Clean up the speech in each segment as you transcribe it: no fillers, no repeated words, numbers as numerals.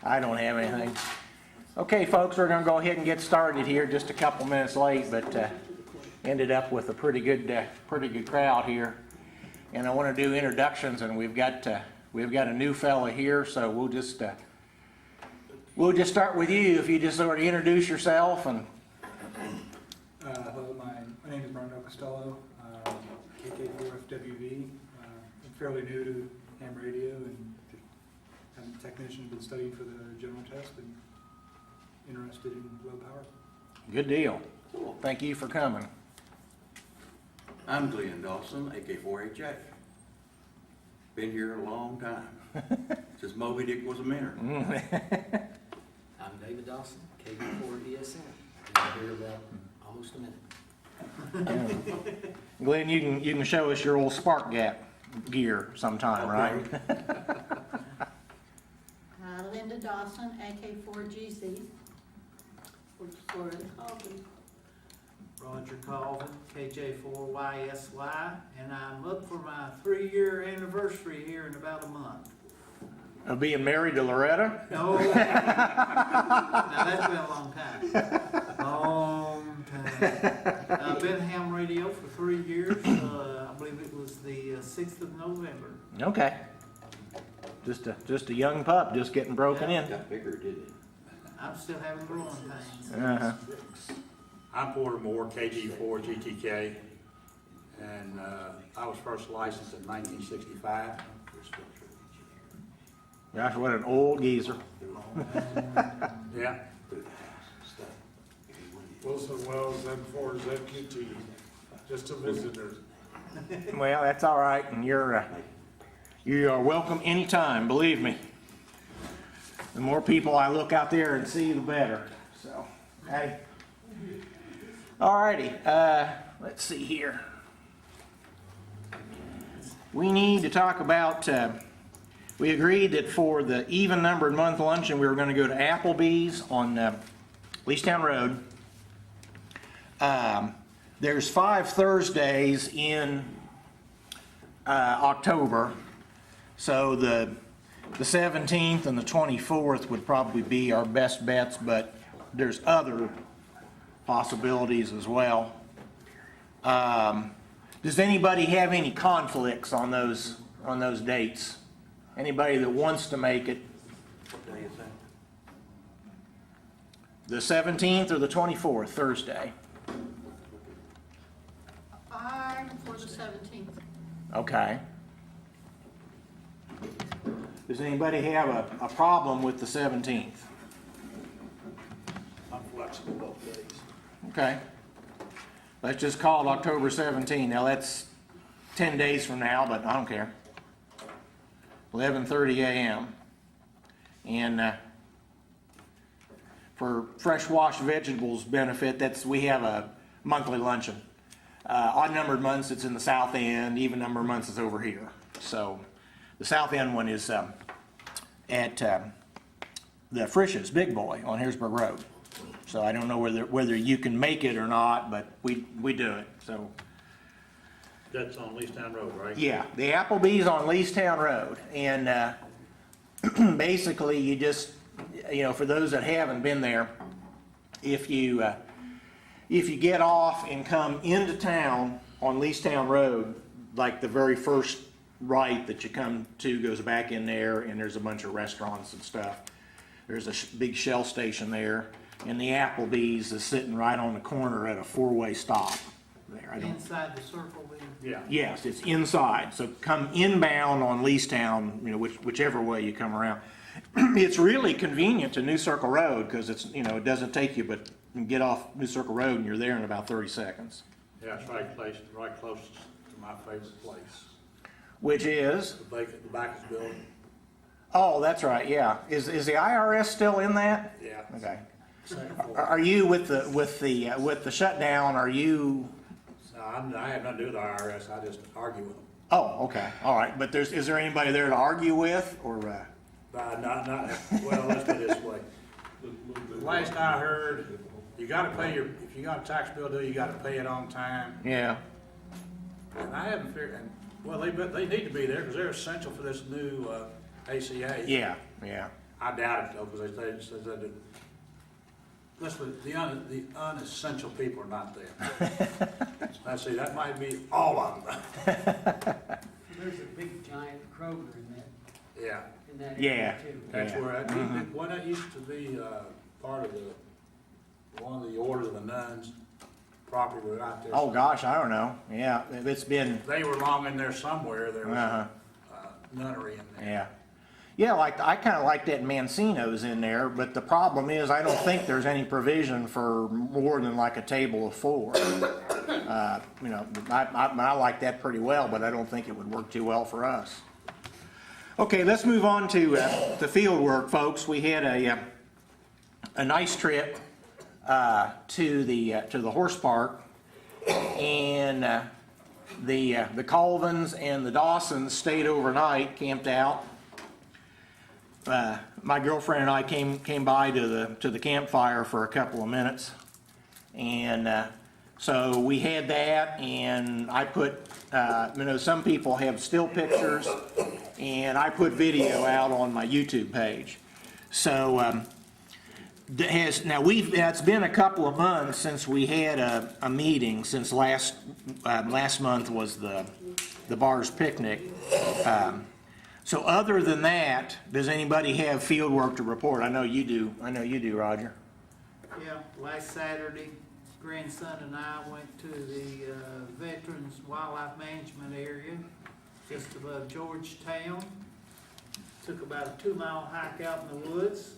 I don't have anything. Okay, folks, we're going to go ahead and get started here. Just a couple minutes late, but ended up with a pretty good crowd here. And I want to do introductions, and we've got a new fella here, so we'll just start with you. If you just sort of introduce yourself and. Hello, my name is Brando Costello, KY-QRP. I'm fairly new to ham radio, and I'm a technician, been studying for the general test and interested in low power. Good deal. Thank you for coming. I'm Glenn Dawson, AK4HA. Been here a long time, since Moby Dick was a minnow. I'm David Dawson, KY-QRP. Been here about almost a minute. Yeah. Glenn, you can show us your old spark gap gear sometime, right? Linda Dawson, AK4GC. For Colvin. Roger Colvin, KJ4YSY, and I'm up for my 3-year anniversary here in about a month. Of being married to Loretta? No, now that's been a long time. Long time. I've been ham radio for 3 years. I believe it was the 6th of November. Okay. Just a young pup, just getting broken in. Got bigger, didn't it? I'm still having growing pains. Uh-huh. I'm Porter Moore, KG4GTK, and I was first licensed in 1965. Gosh, what an old geezer. Yeah. Wilson Wells, M4 ZQT, just a visitor. Well, that's all right, and you are welcome anytime, believe me. The more people I look out there and see, the better. So, hey. Alrighty, let's see here. We need to talk about, we agreed that for the even-numbered month luncheon, we were going to go to Applebee's on Leestown Road. There's 5 Thursdays in October, so the 17th and the 24th would probably be our best bets, but there's other possibilities as well. Does anybody have any conflicts on those dates? Anybody that wants to make it? What day is that? The 17th or the 24th, Thursday? I'm for the 17th. Okay. Does anybody have a problem with the 17th? I'm flexible both days. Okay. Let's just call it October 17. Now that's 10 days from now, but I don't care. 11:30 a.m. And for fresh washed vegetables benefit, we have a monthly luncheon. Odd numbered months it's in the south end, even numbered months it's over here. So the south end one is at the Frisch's Big Boy on Harrisburg Road. So I don't know whether you can make it or not, but we do it. So That's on Leestown Road, right? yeah, the Applebee's on Leestown Road, and basically you just, for those that haven't been there, if you get off and come into town on Leestown Road, like the very first right that you come to goes back in there, and there's a bunch of restaurants and stuff. There's a big Shell station there, and the Applebee's is sitting right on the corner at a 4-way stop there. Inside the circle then. Yeah. Yes, it's inside. So come inbound on Leestown, whichever way you come around. It's really convenient to New Circle Road because it's, it doesn't take you, but you can get off New Circle Road and you're there in about 30 seconds. Yeah, it's right closest to my favorite place. Which is? The Backus building. Oh, that's right. Yeah. Is the IRS still in that? Yeah. Okay. Second floor. Are you with the shutdown? Are you? No, I have nothing to do with the IRS. I just argue with them. Oh, okay. All right. But is there anybody there to argue with, or? Not. Well, let's put it this way. Last I heard, you got to pay if you got a tax bill due, you got to pay it on time. Yeah. And I haven't figured. And Well, they need to be there because they're essential for this new ACA. Yeah. I doubt it though, because they said that, listen, the unessential people are not there. I see, that might be all of them. There's a big giant Kroger in that, Yeah, in that Yeah. area too. that's where, when that used to be part of one of the orders of the nuns property was out there. Oh, gosh, I don't know. Yeah, it's been, They were long in there somewhere, there was uh-huh, a nunnery in there. yeah. Yeah, like, I kinda like that Mancino's in there, but the problem is, I don't think there's any provision for more than like a table of 4. You know, I like that pretty well, but I don't think it would work too well for us. Okay, let's move on to the field work, folks. We had a nice trip to the horse park, and the Colvins and the Dawsons stayed overnight, camped out. My girlfriend and I came by to the campfire for a couple of minutes, and so we had that, and I put, you know, some people have still pictures, and I put video out on my YouTube page. So it's been a couple of months since we had a meeting, since last month was the bar's picnic. So other than that, does anybody have field work to report? I know you do, Roger. Yeah, last Saturday, grandson and I went to the Veterans Wildlife Management Area, just above Georgetown. Took about a 2-mile hike out in the woods,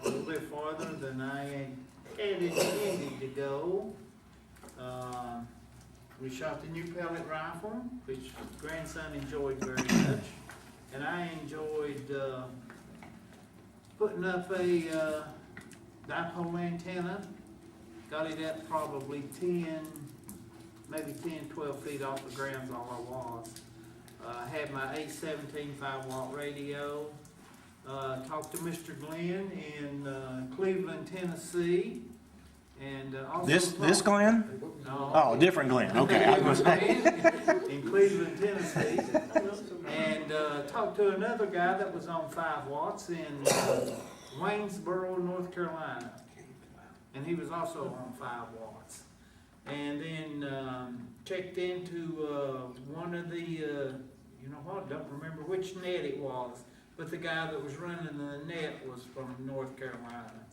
a little bit farther than I had intended to go. We shot the new pellet rifle, which grandson enjoyed very much. And I enjoyed putting up a dipole antenna. Got it up probably 12 feet off the ground is all I was. Had my 817 5-watt radio. Talked to Mr. Glenn in Cleveland, Tennessee. And also This Glenn? No. Oh, different Glenn, okay. I was gonna say. In Cleveland, Tennessee, and talked to another guy that was on 5 watts in Waynesboro, North Carolina, and he was also on 5 watts. And then checked into one of the, you know what, don't remember which net it was, but the guy that was running the net was from North Carolina.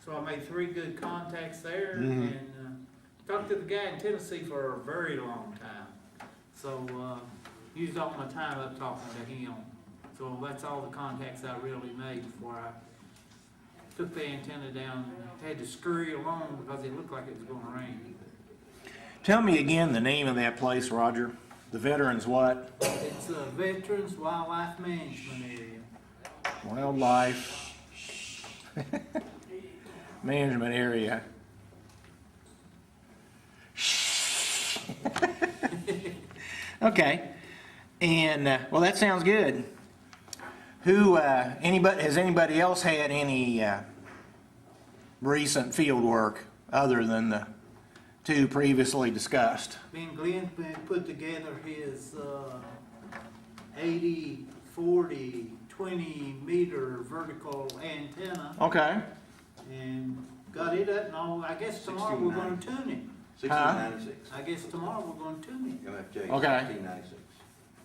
So I made 3 good contacts there, and talked to the guy in Tennessee for a very long time. So used all my time up talking to him. So that's all the contacts I really made before I took the antenna down. Had to scurry along because it looked like it was going to rain. Tell me again the name of that place, Roger. The Veterans what? It's a Veterans Wildlife Management Area. Wildlife Management Area. Okay, and well, that sounds good. Has anybody else had any recent field work other than the 2 previously discussed? Me and Glenn put together his 80, 40, 20 meter vertical antenna Okay. and got it up and all. I guess tomorrow we're going to tune it. 1696. I guess tomorrow we're going to tune it. MFJ Okay. 1696.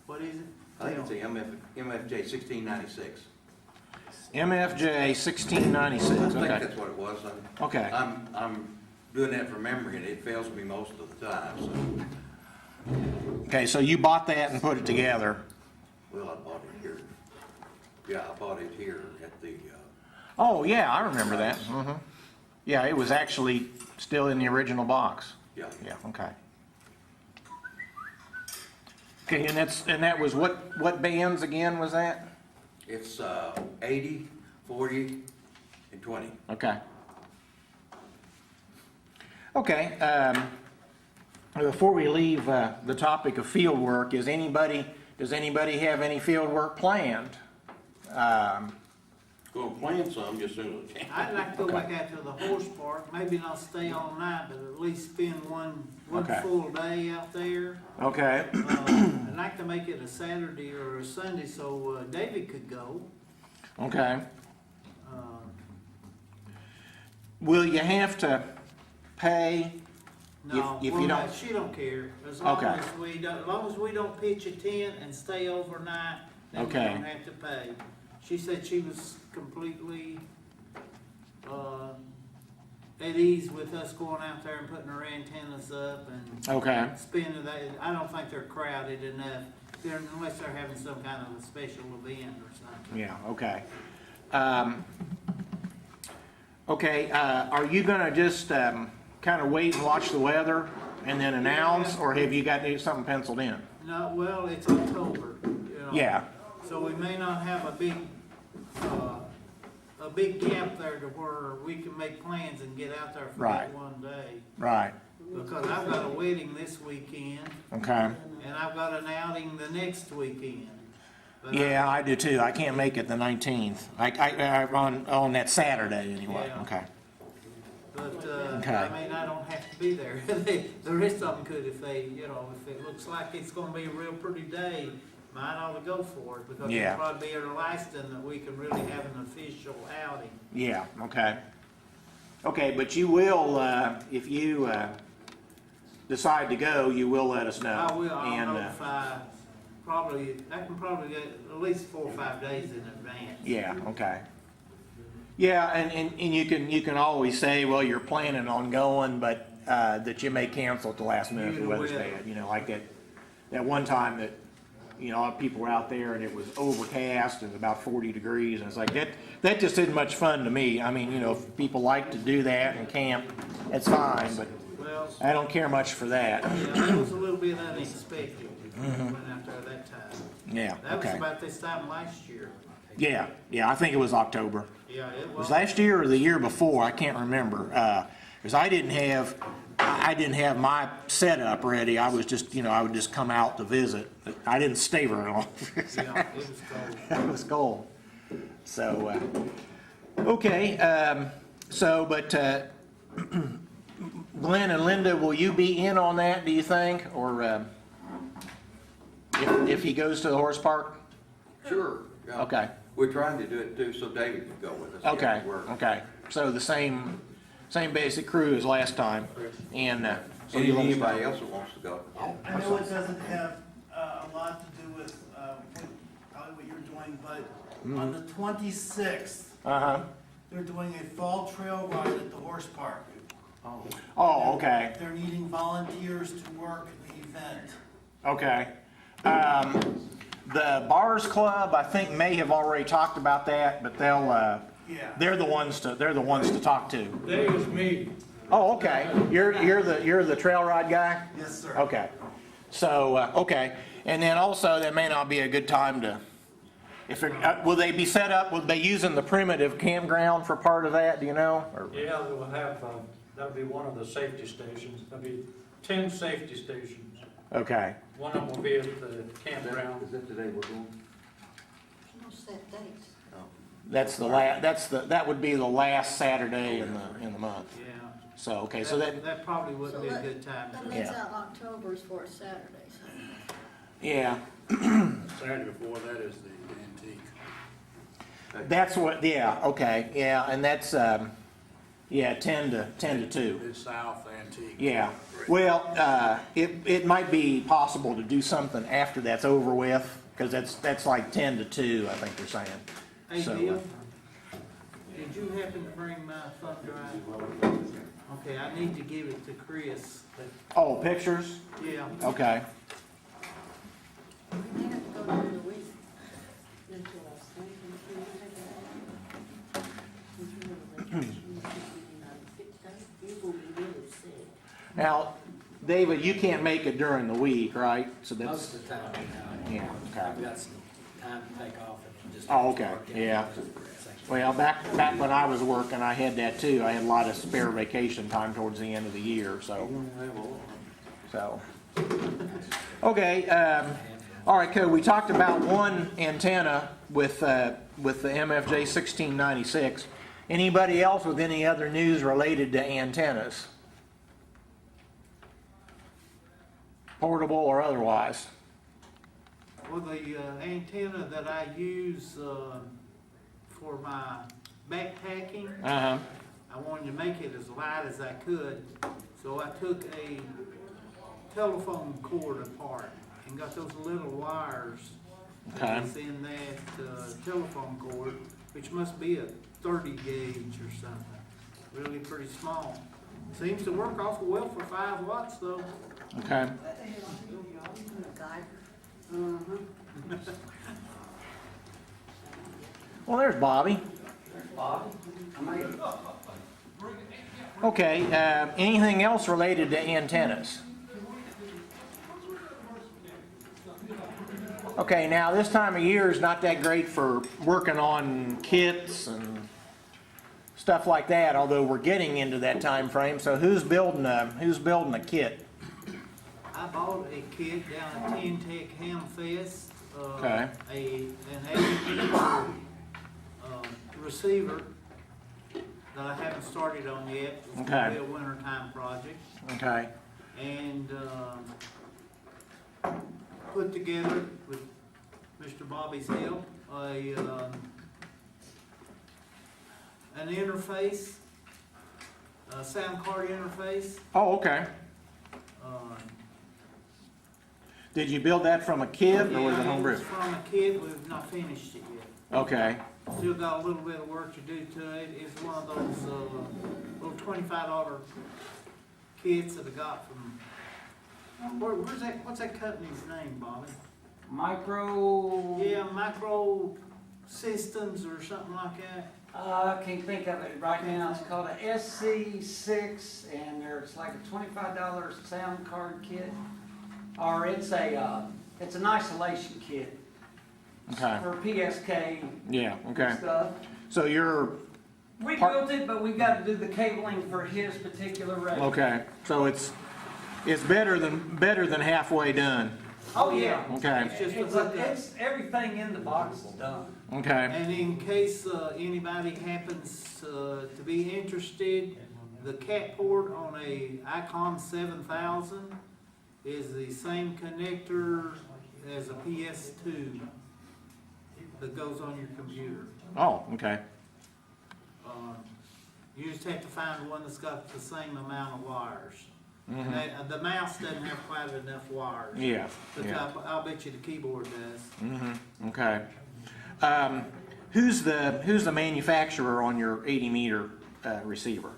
What is it? I think it's the MFJ 1696. MFJ 1696. I think Okay. that's what it was. Okay. I'm doing that from memory, and it fails me most of the time, so. Okay, so you bought that and put it together. Well, I bought it here. Yeah, I bought it here at the, Oh, yeah, I remember that. Yeah, it was actually still in the original box. yeah. Yeah, okay. Okay, and that was what bands again was that? It's 80, 40, and 20. Okay. Okay, before we leave the topic of field work, does anybody have any field work planned? Going Gonna plan some just soon as I can. I'd like to go Okay. back out to the horse park, maybe not stay all night, but at least spend one Okay. full day out there. Okay. I'd like to make it a Saturday or a Sunday so David could go. Okay. Uh, Will you have to pay? No, if well, you no, don't- she don't care, as long Okay. as we don't pitch a tent and stay overnight, then we Okay. don't have to pay. She said she was completely, at ease with us going out there and putting our antennas up and Okay. spending that. I don't think they're crowded enough, unless they're having some kind of a special event or something. Yeah, okay. Okay, are you gonna just, kind of wait and watch the weather and then announce, or have you got something penciled in? No, well, it's October, you know. Yeah, So we may not have a big gap there to where we can make plans and get out there for Right. that one day. right, Because I've got a wedding this weekend, okay. and I've got an outing the next weekend. But Yeah, I do too. I can't make it the 19th. On that Saturday anyway, Yeah. okay. But, Okay. I mean, I don't have to be there. The rest of them could if they, you know, if it looks like it's gonna be a real pretty day, might ought to go for it. Because Yeah. it'll probably be our last one that we can really have an official outing. Yeah, okay. Okay, but you will, if you, decide to go, you will let us know. I will, I'll And, notify, I can probably get at least 4 or 5 days in advance. yeah, okay. Yeah, and you can always say, well, you're planning on going, but, that you may cancel at the last minute if the You weather's will. bad. You know, like that one time that, you know, people were out there and it was overcast and about 40 degrees, and it's like, that just isn't much fun to me. I mean, you know, if people like to do that and camp, it's fine, but Well, I don't care much for that. yeah, that was a little bit unexpected. We went out there that time. Yeah, That was okay. about this time last year. Yeah, I think it was October. Yeah, it It was was. last year or the year before, I can't remember. Because I didn't have my setup ready. I was just, you know, I would just come out to visit. I didn't stay very long. Yeah, it was cold. It was cold. So, okay, but Glenn and Linda, will you be in on that, do you think? Or if he goes to the horse park? Sure. yeah. Okay, We're trying to do it too, so David can go with us. He okay, has to work. okay. So the same basic crew as last time, and, so you let us know. Anybody else that wants to go? I know it doesn't have a lot to do with probably what you're doing, but on the 26th, Uh-huh. they're doing a fall trail ride at the horse park. Oh, okay, They're needing volunteers to work the event. okay. The Bars Club, I think, may have already talked about that, but Yeah. they're the ones to talk to. That is me. Oh, okay. You're the trail ride guy? Yes, sir. Okay. So, okay. And then also, that may not be a good time to, will they be set up, will they using the primitive campground for part of that, do you know? Or- Yeah, we'll have, that'll be one of the safety stations. There'll be 10 safety stations. Okay. One of them will be at the campground. Is that today we're going? No set dates. That would be the last Saturday in the month. Yeah. So, okay, so that, That probably wouldn't be a good time. That to- leaves Yeah. out October's for a Saturday, so. yeah. Saturday before that is the antique. That's what, yeah, okay, yeah, and that's, 10 to 2. It's South Antique. Yeah, well, it might be possible to do something after that's over with, because that's like 10 to 2, I think they're saying. Hey, So, Bill, did you happen to bring my thumb drive? Okay, I need to give it to Chris. Oh, pictures? Yeah. Okay. We may have to go during the week. That's what I was thinking. People will be really sick. Now, David, you can't make it during the week, right? So Most that's, of the time, yeah, okay. I've got some time to take off and just. Oh, okay, work out. yeah. Well, back when I was working, I had that too. I had a lot of spare vacation time towards the end of the year, so. Okay, All right, Cody, we talked about one antenna with the MFJ 1696. Anybody else with any other news related to antennas? Portable or otherwise? Well, the antenna that I use for my backpacking, Uh-huh. I wanted to make it as light as I could. So I took a telephone cord apart and got those little wires Okay. that's in that telephone cord, which must be a 30 gauge or something. Really pretty small. Seems to work awful well for 5 watts though. Okay. Well, there's Bobby. Okay, anything else related to antennas? Okay, now this time of year is not that great for working on kits and stuff like that, although we're getting into that time frame. So who's building a kit? I bought a kit down at Ten-Tech Hamfest. Okay. An 80 receiver that I haven't started on yet. It's going to be a wintertime project. Okay. And put together with Mr. Bobby's help an interface, a sound card interface. Oh, okay. Did you build that from a kit or was it Yeah, homebrew? it's from a kit. We've not finished it yet. Okay. Still got a little bit of work to do to it. It's one of those little $25 kits that I got from. Where's that? What's that company's name, Bobby? Micro. Yeah, Micro Systems or something like that. I can't think of it right now. It's called a SC6, and there's like a $25 sound card kit, or it's an isolation kit Okay. for PSK Yeah. Okay. stuff. So you're We built it, but we got to do the cabling for his particular radio. okay. So it's better than halfway done. Oh yeah. Okay. It's just to It's, put that. it's everything in the box is done. Okay. And in case anybody happens to be interested, the cat port on a Icon 7000 is the same connector as a PS2 that goes on your computer. Oh, okay. You just have to find one that's got the same amount of wires. Mhm. And the mouse doesn't have quite enough wires. Yeah. But Yeah. I'll bet you the keyboard does. Mm-hmm. Okay. Who's the manufacturer on your 80 meter receiver?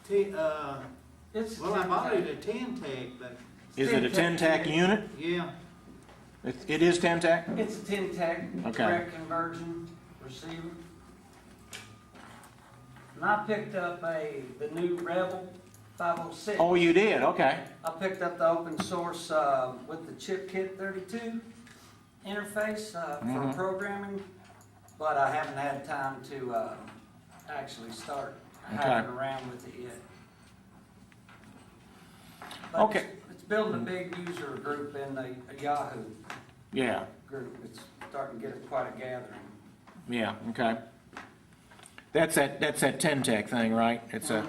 It's Well, I bought it at Ten-Tech, but Is it a 10-tac unit? yeah, It is 10-tac? It's a 10-tech Okay. direct conversion receiver. And I picked up the new Rebel 506. Oh, you did? Okay. I picked up the open source with the Chip Kit 32 interface for programming, but I haven't had time to actually start having around with it yet. But Okay. It's building a big user group in the Yahoo Yeah. group. It's starting to get quite a gathering. Yeah. Okay. That's that 10-tac thing, right? It's a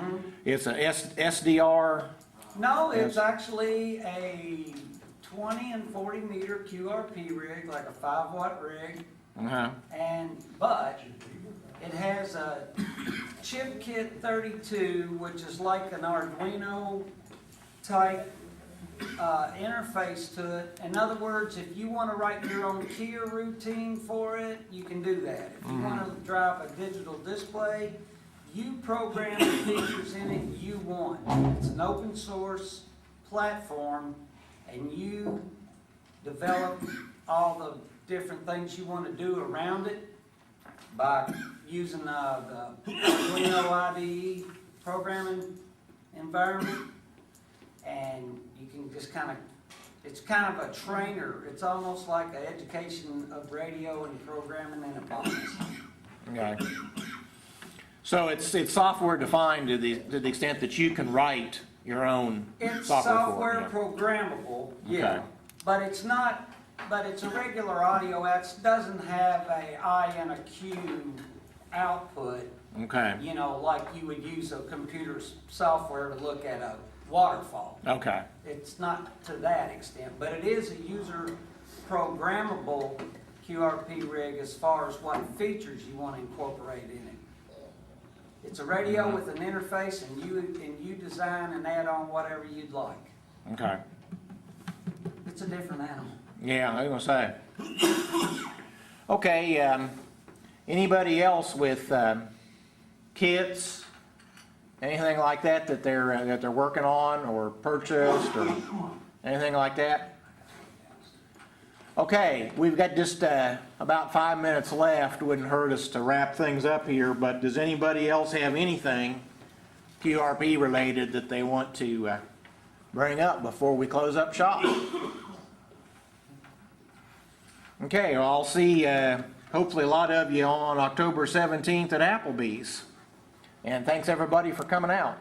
SDR. No, it's actually a 20 and 40 meter QRP rig, like a 5-watt rig, Uh-huh. but it has a Chip Kit 32, which is like an Arduino type interface to it. In other words, if you want to write your own keyer routine for it, you can do that. If you want to drive a digital display, you program the features in it you want. It's an open source platform, and you develop all the different things you want to do around it by using the Arduino IDE programming environment. And you can just it's kind of a trainer. It's almost like an education of radio and programming in a box. Okay. So it's software defined to the extent that you can write your own It's software for it. software programmable, yeah. Okay. But it's not but it's a regular audio out, it doesn't have a I and a Q output, Okay, you know, like you would use a computer's software to look at a waterfall. okay, It's not to that extent, but it is a user programmable QRP rig as far as what features you want to incorporate in it. It's a radio with an interface, and you design and add on whatever you'd like. okay. It's a different animal. Yeah, I was gonna say. Okay, anybody else with kits, anything like that that they're working on or purchased or anything like that? Okay, we've got just about 5 minutes left. Wouldn't hurt us to wrap things up here, but does anybody else have anything QRP related that they want to bring up before we close up shop? Okay, well, I'll see hopefully a lot of you on October 17th at Applebee's. And thanks everybody for coming out.